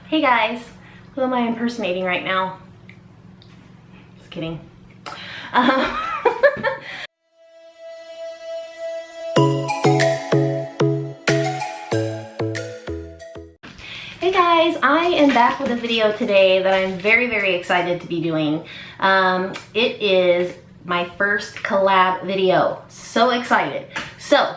Hey guys, who am I impersonating right now? Just kidding. Hey guys, I am back with a video today that I'm very excited to be doing. It is my first collab video. So excited. So,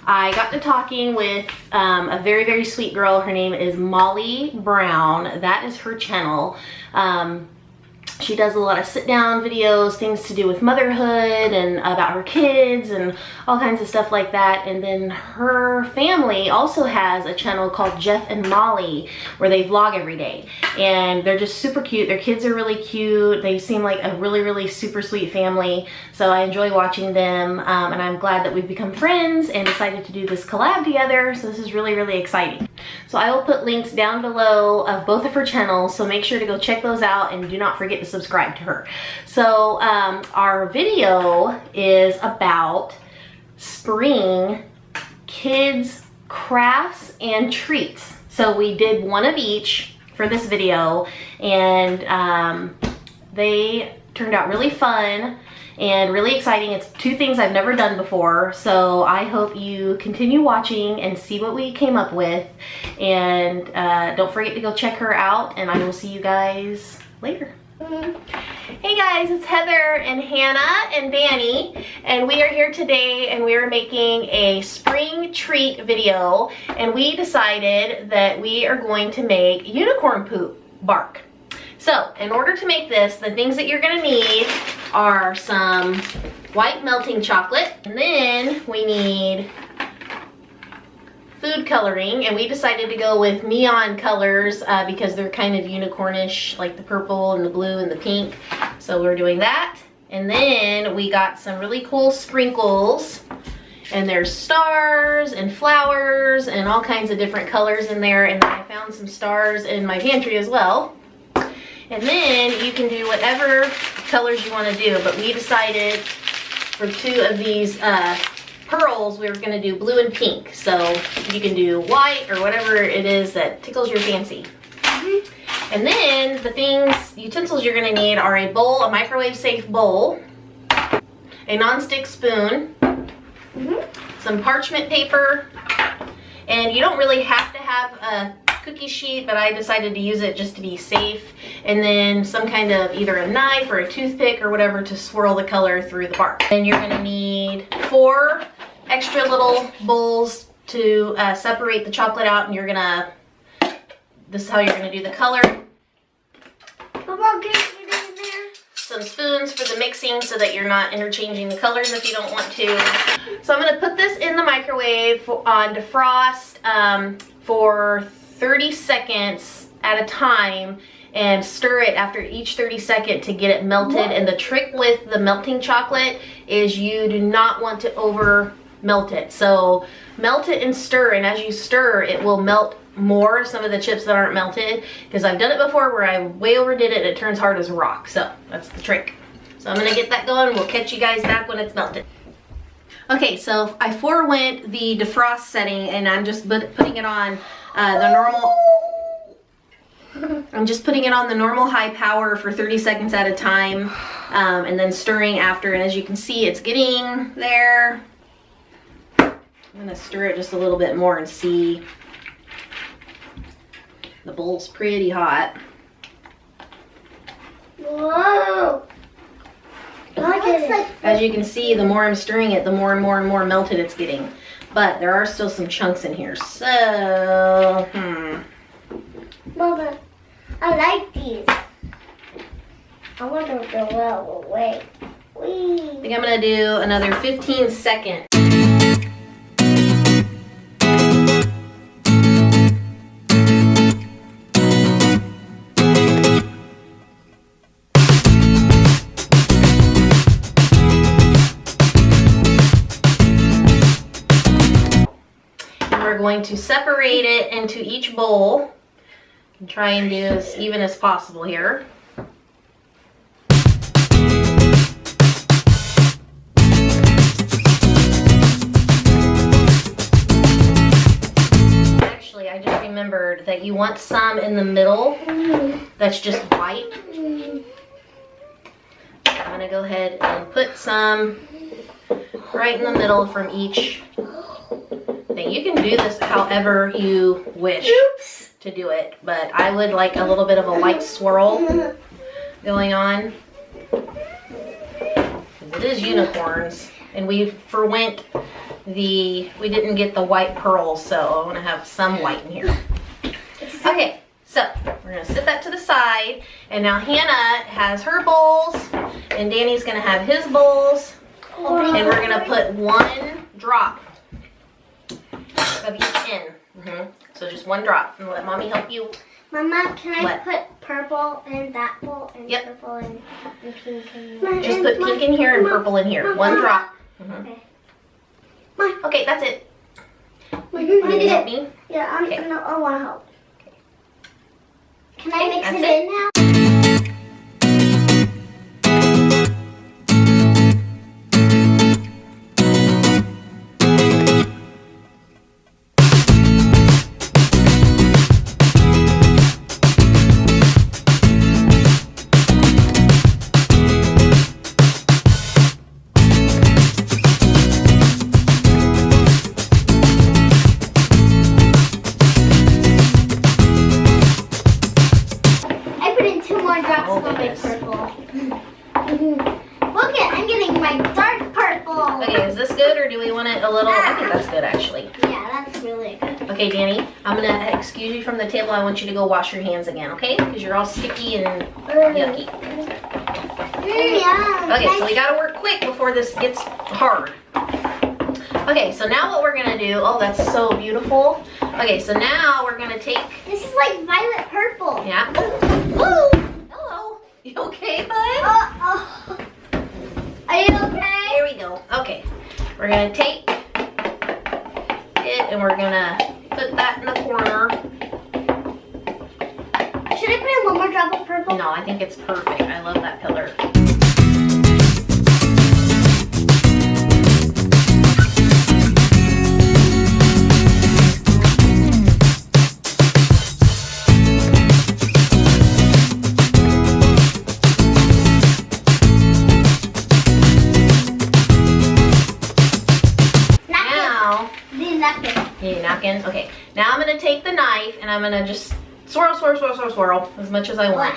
I got to talking with a very sweet girl. Her name is Molly Brown. That is her channel. She does a lot of sit-down videos, things to do with motherhood and about her kids and all kinds of stuff like that. And then her family also has a channel called Jeff and Molly where they vlog every day. And they're just super cute. Their kids are really cute. They seem like a really super sweet family. So I enjoy watching them, and I'm glad that we've become friends and decided to do this collab together. So this is really exciting. So I will put links down below of both of her channels, so make sure to go check those out and do not forget to subscribe to her. So our video is about spring kids crafts and treats. So we did one of each for this video, and they turned out really fun and really exciting. It's two things I've never done before, so I hope you continue watching and see what we came up with. And don't forget to go check her out, and I will see you guys later. Hey guys, it's Heather and Hannah and Danny, and we are here today and we are making a spring treat video, and we decided that we are going to make unicorn poop bark. So in order to make this, the things that you're going to need are some white melting chocolate, and then we need food coloring, and we decided to go with neon colors because they're kind of unicornish, like the purple and the blue and the pink. So we're doing that. And then we got some really cool sprinkles, and there's stars and flowers and all kinds of different colors in there. And then I found some stars in my pantry as well. And then you can do whatever colors you want to do, but we decided for two of these pearls we were going to do blue and pink. So you can do white or whatever it is that tickles your fancy. And then the utensils you're going to need are a bowl, a microwave safe bowl, a non-stick spoon, some parchment paper, and you don't really have to have a cookie sheet, but I decided to use it just to be safe. And then some kind of either a knife or a toothpick or whatever to swirl the color through the bark. And you're going to need 4 extra little bowls to separate the chocolate out, and you're gonna, this is how you're gonna do the color. Some spoons for the mixing so that you're not interchanging the colors if you don't want to. So I'm gonna put this in the microwave on defrost for 30 seconds at a time, and stir it after each 30 seconds to get it melted. And the trick with the melting chocolate is you do not want to over melt it. So melt it and stir, and as you stir it will melt more some of the chips that aren't melted, because I've done it before where I way overdid it and it turns hard as a rock. So that's the trick. So I'm gonna get that going. We'll catch you guys back when it's melted. Okay, so I forewent the defrost setting, and I'm just putting it on the normal. I'm just putting it on the normal high power for 30 seconds at a time, and then stirring after. And as you can see, it's getting there. I'm gonna stir it just a little bit more and see. The bowl's pretty hot. Whoa! As you can see, the more I'm stirring it, the more and more melted it's getting. But there are still some chunks in here, so Mama, I like these. I want them to go well away. I think I'm gonna do another 15 seconds. We're going to separate it into each bowl and try and do as even as possible here. Actually, I just remembered remembered that you want some in the middle that's just white. I'm gonna go ahead and put some right in the middle from each thing. You can do this however you wish to do it, but I would like a little bit of a white swirl going on. It is unicorns, and we didn't get the white pearls, so I want to have some white in here. Okay, so we're gonna set that to the side, and now Hannah has her bowls, and Danny's gonna have his bowls, and we're gonna put 1 drop of each in. So just 1 drop, and let mommy help you. Mama, can I put purple in that bowl and purple and pink in here? Just put pink in here and purple in here. 1 drop. Okay. Okay, that's it. Can you help me? Yeah, I want to help. Can I mix that's it in now? Okay, is this good, or do we want it a little? I think that's good, actually. Yeah, that's really good. Okay, Danny, I'm gonna excuse you from the table. I want you to go wash your hands again, okay? Because you're all sticky and yucky. Yeah. Okay, so we gotta work quick before this gets hard. Okay, so now what we're gonna do, oh, that's so beautiful. Okay, so now we're gonna take... This is like violet purple. Yeah. Woo! Hello. You okay, bud? Uh-oh. Are you okay? Here we go. Okay, we're gonna take it and we're gonna put that in the corner. Should I put in 1 more drop of purple? No, I think it's perfect. I love that color. Napkin. Okay, now I'm gonna take the knife and I'm gonna just swirl as much as I want.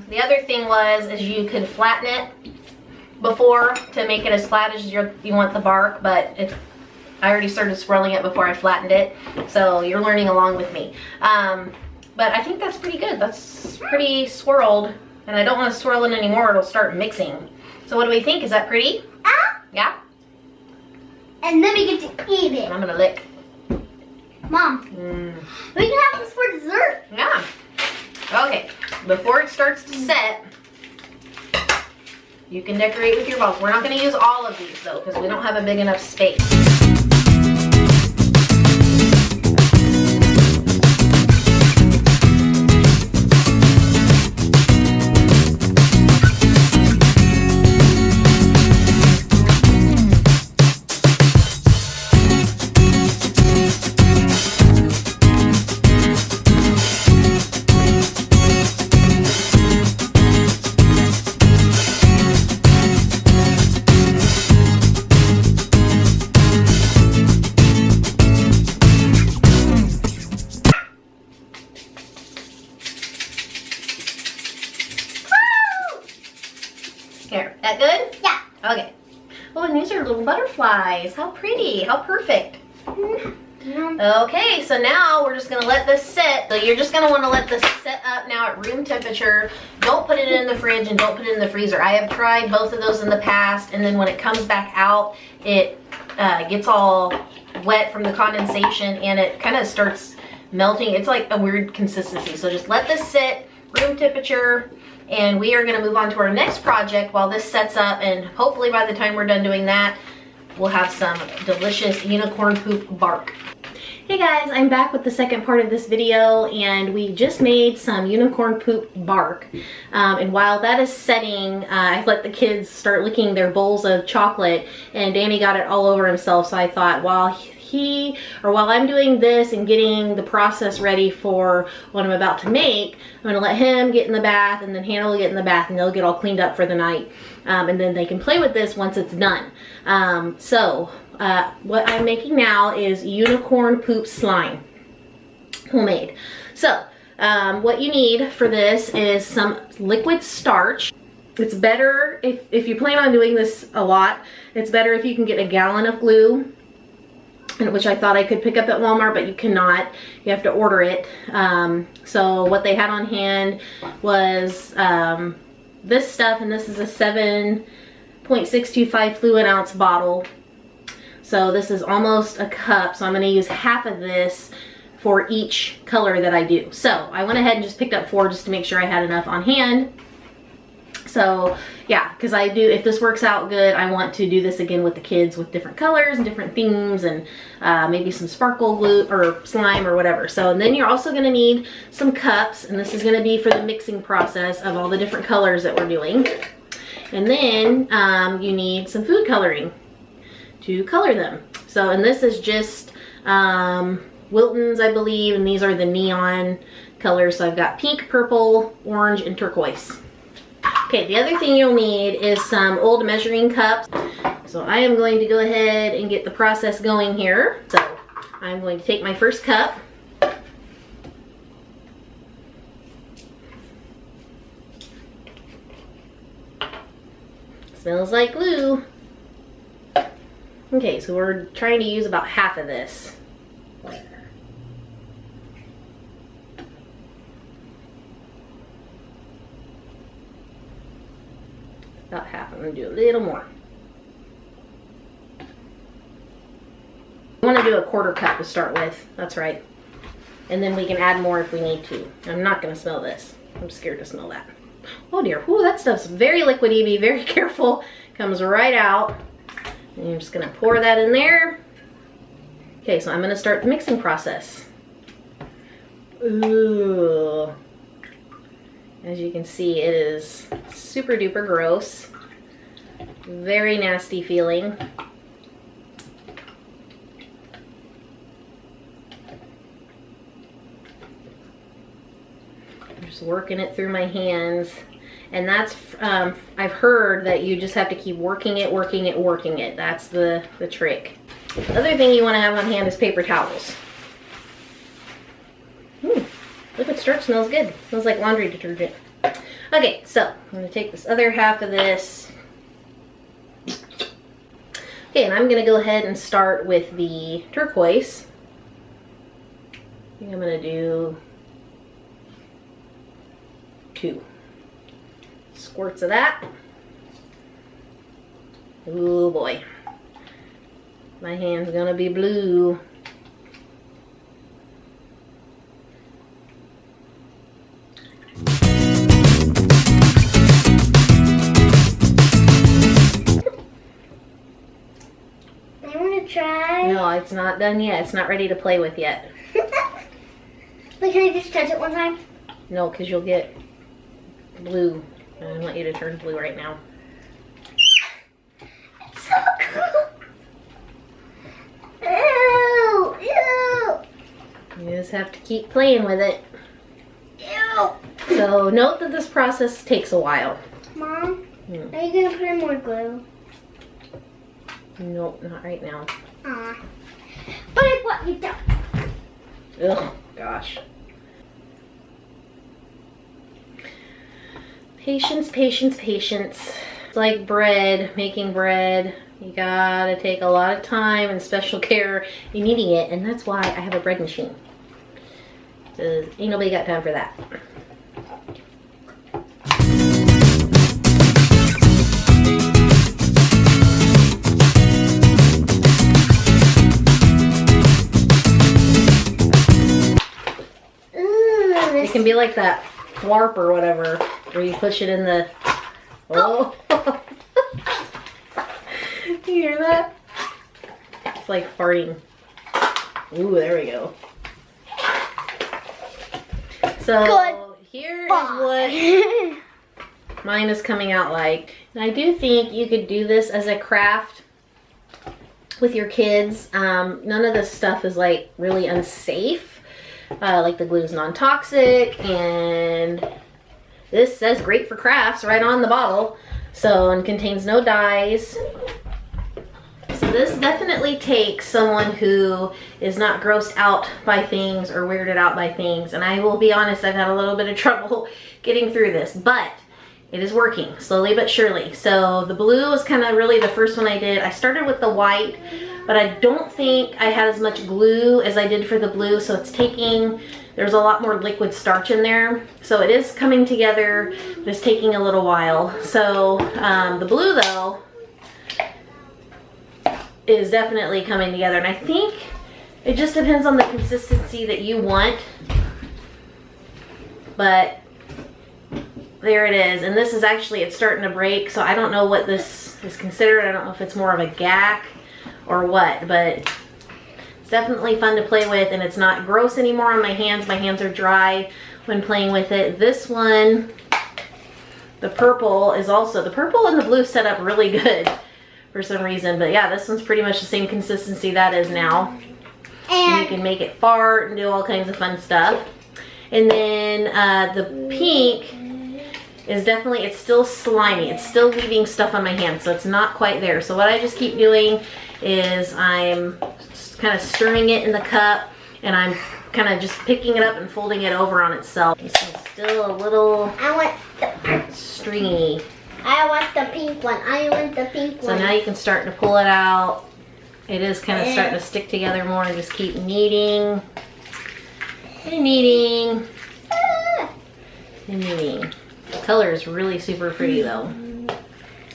The other thing is you could flatten it before to make it as flat as you want the bark, but I already started swirling it before I flattened it, so you're learning along with me. But I think that's pretty good. That's pretty swirled, and I don't want to swirl it anymore. It'll start mixing. So what do we think? Is that pretty? Yeah? And then we get to eat it. And I'm gonna lick. Mom, we can have this for dessert. Yeah. Okay, before it starts to set, you can decorate with your balls. We're not gonna use all of these though, because we don't have a big enough space. Here, that good? Yeah. Okay. Oh, and these are little butterflies. How pretty. How perfect. Okay, so now we're just going to let this sit. So you're just going to want to let this sit up now at room temperature. Don't put it in the fridge and don't put it in the freezer. I have tried both of those in the past, and then when it comes back out, it gets all wet from the condensation and it kind of starts melting. It's like a weird consistency. So just let this sit, room temperature, and we are going to move on to our next project while this sets up, and hopefully by the time we're done doing that, we'll have some delicious unicorn poop bark. Hey guys, I'm back with the second part of this video, and we just made some unicorn poop bark. And while that is setting, I let the kids start licking their bowls of chocolate, and Danny got it all over himself. So I thought, while I'm doing this and getting the process ready for what I'm about to make, I'm gonna let him get in the bath, and then Hannah will get in the bath, and they'll get all cleaned up for the night. And then they can play with this once it's done. What I'm making now is unicorn poop slime, homemade. So what you need for this is some liquid starch. It's better if you plan on doing this a lot, it's better if you can get a gallon of glue, which I thought I could pick up at Walmart, but you cannot. You have to order it. So what they had on hand was this stuff, and this is a 7.625 fluid ounce bottle. So this is almost a cup, so I'm going to use half of this for each color that I do. So I went ahead and just picked up 4 just to make sure I had enough on hand. So yeah, because if this works out good, I want to do this again with the kids with different colors and different themes, and maybe some sparkle glue or slime or whatever. So, and then you're also going to need some cups, and this is going to be for the mixing process of all the different colors that we're doing. And then you need some food coloring to color them. So, and this is just Wilton's, I believe, and these are the neon colors. So I've got pink, purple, orange, and turquoise. Okay, the other thing you'll need is some old measuring cups. So I am going to go ahead and get the process going here. So I'm going to take my first cup. Smells like glue. Okay, so we're trying to use about half of this. About half. I'm going to do a little more. I want to do a 1/4 cup to start with. That's right. And then we can add more if we need to. I'm not going to smell this. I'm scared to smell that. Oh dear. Ooh, that stuff's very liquidy. Be very careful. Comes right out. And you're just going to pour that in there. Okay, so I'm going to start the mixing process. Ooh. As you can see, it is super duper gross. Very nasty feeling. I'm just working it through my hands. And that's, I've heard that you just have to keep working it. That's the trick. The other thing you want to have on hand is paper towels. Liquid starch smells good. Smells like laundry detergent. Okay, so I'm going to take this other half of this. Okay, and I'm going to go ahead and start with the turquoise. I think I'm going to do 2 squirts of that. Ooh boy. My hand's going to be blue. Try. No, it's not done yet. It's not ready to play with yet. But can I just touch it one time? No, because you'll get blue. I want you to turn blue right now. It's so cool. Ew, ew. You just have to keep playing with it. Ew. So note that this process takes a while. Mom, are you going to put in more glue? Nope, not right now. But I want you to. Ugh, gosh. Patience, patience, patience. It's like bread, making bread. You gotta take a lot of time and special care in eating it, and that's why I have a bread machine. So ain't nobody got time for that. It can be like that Flarp or whatever, where you push it in the... Oh! You hear that? It's like farting. Ooh, there we go. So here is what mine is coming out like. And I do think you could do this as a craft with your kids. None of this stuff is like really unsafe. Like the glue is non-toxic, and this says great for crafts right on the bottle. So, and contains no dyes. So this definitely takes someone who is not grossed out by things or weirded out by things. And I will be honest, I've had a little bit of trouble getting through this, but it is working slowly but surely. So the blue was kind of really the first one I did. I started with the white, but I don't think I had as much glue as I did for the blue. So it's taking, there's a lot more liquid starch in there. So it is coming together, just taking a little while. So the blue though, is definitely coming together, and I think it just depends on the consistency that you want, but there it is. And this is actually, it's starting to break, so I don't know what this is considered. I don't know if it's more of a gack or what, but it's definitely fun to play with, and it's not gross anymore on my hands. My hands are dry when playing with it. This one, the purple is also, the purple and the blue set up really good for some reason, but yeah, this one's pretty much the same consistency that is now. And you can make it fart and do all kinds of fun stuff. And then the pink is definitely, it's still slimy. It's still leaving stuff on my hands, so it's not quite there. So what I just keep doing is I'm kind of stirring it in the cup, and I'm kind of just picking it up and folding it over on itself. It's still a little stringy. I want the pink one. I want the pink one. So now you can start to pull it out. It is kind of starting to stick together more, and just keep kneading and kneading and kneading. The color is really super pretty though.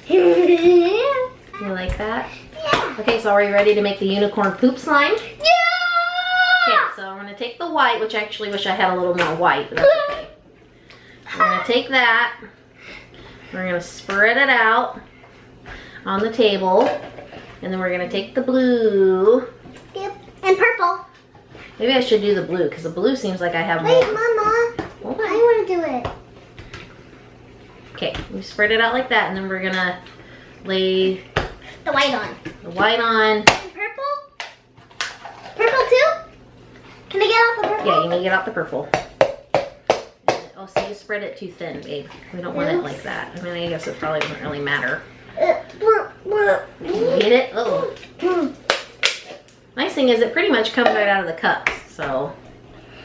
You like that? Yeah. Okay, so are you ready to make the unicorn poop slime? Yeah. Okay, so I'm going to take the white, which I actually wish I had a little more white, but that's okay. I'm going to take that. We're going to spread it out on the table, and then we're going to take the blue. Yep. And purple. Maybe I should do the blue, because the blue seems like I have more. Wait, Mama. Hold on. I want to do it. Okay, we spread it out like that, and then we're going to lay The white on. the white on. And purple? Purple too? Can I get off the purple? Yeah, you need to get out the purple. Oh, so you spread it too thin, babe. We don't want it like that. I mean, I guess it probably doesn't really matter. Get it? Oh. Nice thing is it pretty much comes right out of the cup. So,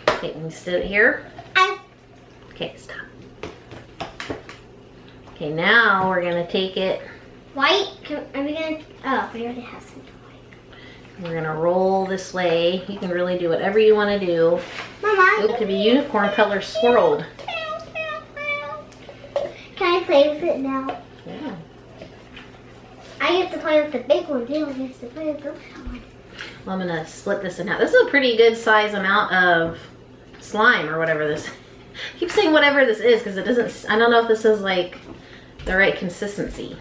okay, can you sit it here? Okay, stop. Okay, now we're gonna take it. White? Are we gonna? Oh, we already have some white. We're gonna roll this way. You can really do whatever you want to do. Mama. It could be unicorn color swirled. Can I play with it now? Yeah. I get to play with the big one. You don't get to play with the little one. Well, I'm gonna split this in half. This is a pretty good size amount of slime or whatever this. I keep saying whatever this is because it doesn't. I don't know if this is like the right consistency.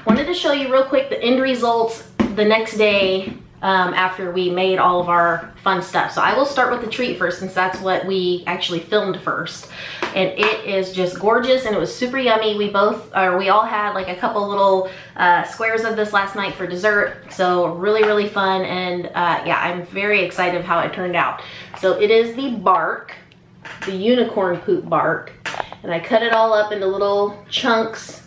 Wanted to show you real quick the end results the next day after we made all of our fun stuff. So I will start with the treat first, since that's what we actually filmed first. And it is just gorgeous, and it was super yummy. We all had like a couple little squares of this last night for dessert. So really fun, and yeah, I'm very excited of how it turned out. So it is the bark, the unicorn poop bark, and I cut it all up into little chunks,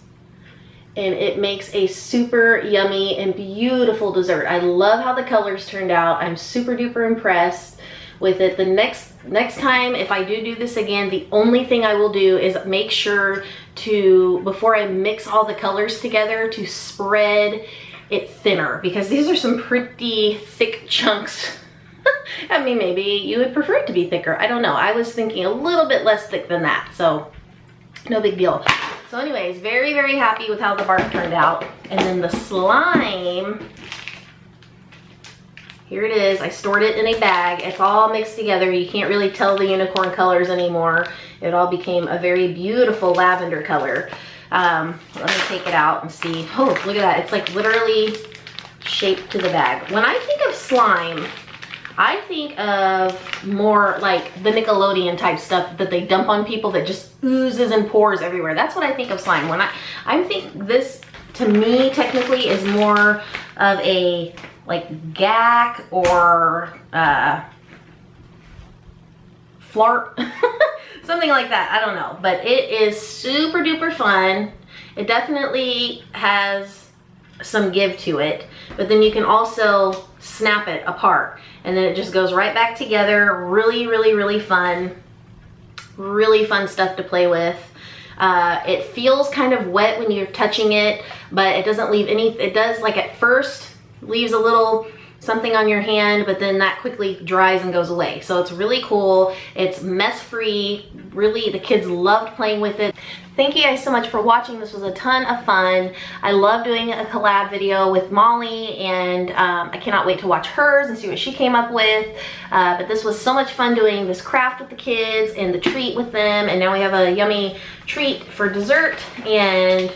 and it makes a super yummy and beautiful dessert. I love how the colors turned out. I'm super duper impressed with it. The next time, if I do this again, the only thing I will do is make sure to, before I mix all the colors together, to spread it thinner, because these are some pretty thick chunks. I mean, maybe you would prefer it to be thicker. I don't know. I was thinking a little bit less thick than that, so no big deal. So anyways, very happy with how the bark turned out. And then the slime, here it is. I stored it in a bag. It's all mixed together. You can't really tell the unicorn colors anymore. It all became a very beautiful lavender color. Let me take it out and see. Oh, look at that. It's like literally shaped to the bag. When I think of slime, I think of more like the Nickelodeon type stuff that they dump on people that just oozes and pours everywhere. That's what I think of slime. When I think this, to me, technically is more of a like gack or flirt, something like that. I don't know, but it is super duper fun. It definitely has some give to it, but then you can also snap it apart and then it just goes right back together. Really, really, really fun. Really fun stuff to play with. It feels kind of wet when you're touching it, but it doesn't leave any, it does like at first leaves a little something on your hand, but then that quickly dries and goes away. So it's really cool. It's mess free. Really, the kids loved playing with it. Thank you guys so much for watching. This was a ton of fun. I love doing a collab video with Molly, and I cannot wait to watch hers and see what she came up with. But this was so much fun doing this craft with the kids and the treat with them, and now we have a yummy treat for dessert, and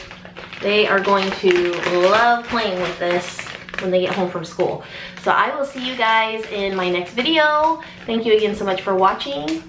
they are going to love playing with this when they get home from school. So I will see you guys in my next video. Thank you again so much for watching.